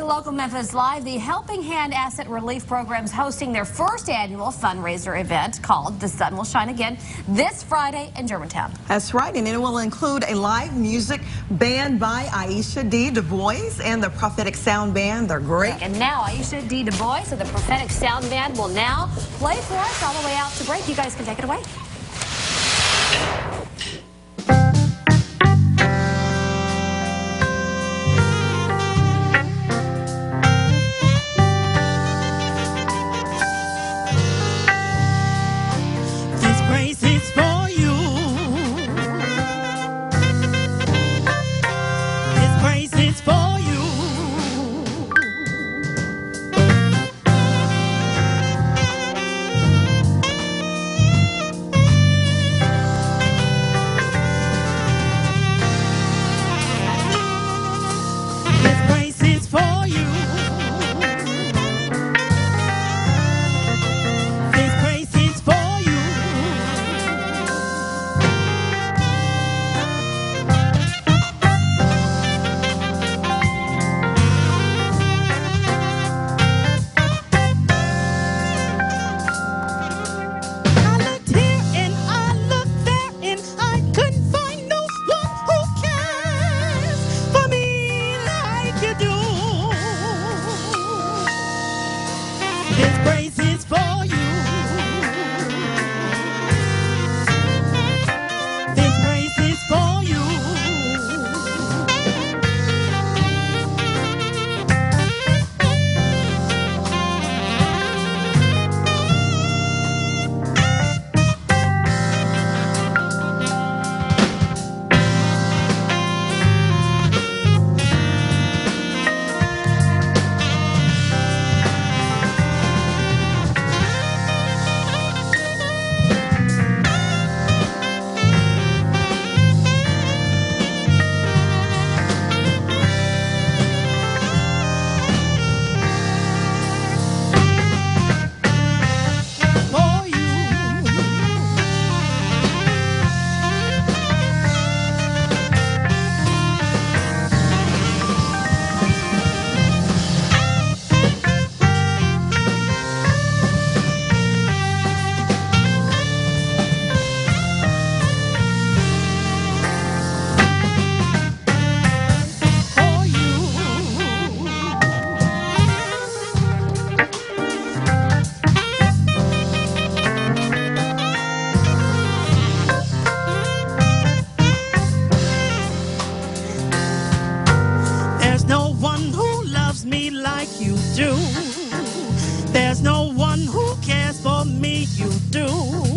local Memphis Live, the Helping Hand Asset Relief Program is hosting their first annual fundraiser event called The Sun Will Shine Again this Friday in Germantown. That's right, and it will include a live music band by Aisha DuBose and the Prophetic Sound Band. They're great. And now Aisha DuBose and the Prophetic Sound Band will now play for us all the way out to break. You guys can take it away. This praise is for you. This praise is for you. Me like you do. There's no one who cares for me, you do.